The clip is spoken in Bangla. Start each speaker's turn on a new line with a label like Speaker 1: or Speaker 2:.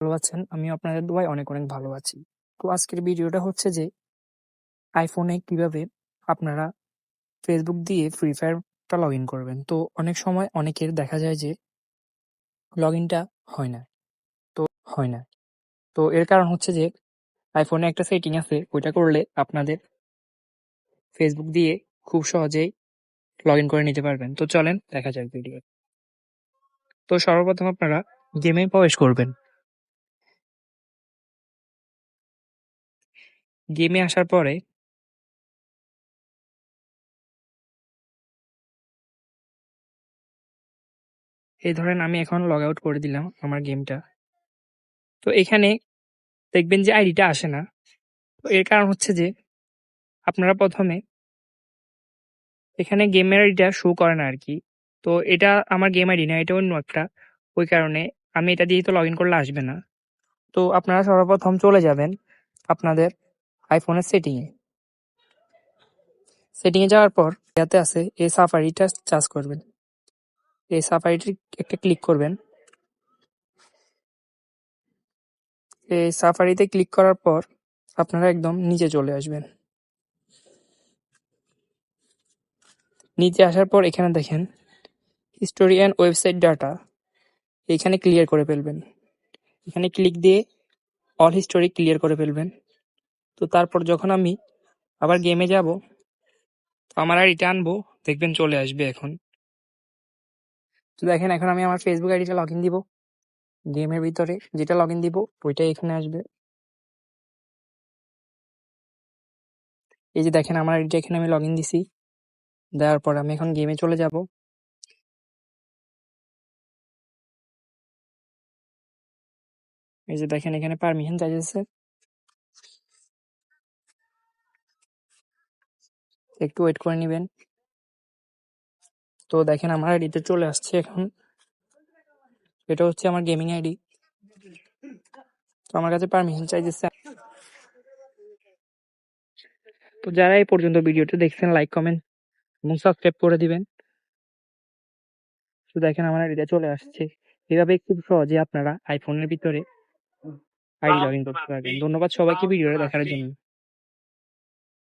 Speaker 1: ভালো আছেন? আমিও আপনাদের দোয়ায় অনেক ভালো আছি। তো আজকের ভিডিওটা হচ্ছে যে iPhone-এ কিভাবে আপনারা Facebook দিয়ে Free Fire-টা লগইন করবেন। তো অনেক সময় অনেকের দেখা যায় যে লগইনটা হয় না হয় না। তো এর কারণ হচ্ছে যে iPhone-এ একটা সেটিং আছে, ওইটা করলে আপনাদের Facebook দিয়ে খুব সহজেই লগইন করে নিতে পারবেন। তো চলেন দেখা যাক ভিডিও। তো সর্বপ্রথম আপনারা গেমে প্রবেশ করবেন। গেমে আসার পরে এই ধরেন আমি এখন লগ আউট করে দিলাম আমার গেমটা। তো এখানে দেখবেন যে আইডিটা আসে না। তো এর কারণ হচ্ছে যে আপনারা প্রথমে এখানে গেমের আইডিটা শো করে না আরকি। তো এটা আমার গেম আইডি না, এটা অন্য একটা। ওই কারণে আমি এটা দিয়ে তো লগইন করলে আসবে না। তো আপনারা সর্বপ্রথম চলে যাবেন আপনাদের আইফোনের সেটিংয়ে। সেটিংয়ে যাওয়ার পর ইয়াতে আছে এই সাফারিটা চার্জ করবেন। এই সাফারিটি একটা ক্লিক করবেন। এই সাফারিতে ক্লিক করার পর আপনারা একদম নিচে চলে আসবেন। নিচে আসার পর এখানে দেখেন হিস্টোরি অ্যান্ড ওয়েবসাইট ডাটা, এইখানে ক্লিয়ার করে ফেলবেন। এখানে ক্লিক দিয়ে অল হিস্টোরি ক্লিয়ার করে ফেলবেন। তো তারপর যখন আমি আবার গেমে যাব, তো আমার আইডিটা আনবো, দেখবেন চলে আসবে এখন। তো দেখেন এখন আমি আমার ফেসবুক আইডিটা লগ ইন দিব। গেমের ভিতরে যেটা লগ ইন দিব ওইটাই এখানে আসবে। এই যে দেখেন আমার আইডিটা এখানে আমি লগ ইন দিছি। দেওয়ার পর আমি এখন গেমে চলে যাব। এই যে দেখেন এখানে পারমিশন চাইতেছে, একটু ওয়েট করে নেবেন। তো দেখেন আমার আইডিতে চলে আসছে এখন। এটা হচ্ছে আমার গেমিং আইডি। তো আমার কাছে পারমিশন চাইতেছে। তো যারা এই পর্যন্ত ভিডিওটা দেখছেন লাইক, কমেন্ট এবং সাবস্ক্রাইব করে দিবেন। তো দেখেন আমার আইডিটা চলে আসছে। এভাবে খুব সহজে আপনারা আইফোনের ভিতরে আইডি লগ ইন করতে পারবেন। ধন্যবাদ সবাইকে ভিডিওটা দেখার জন্য।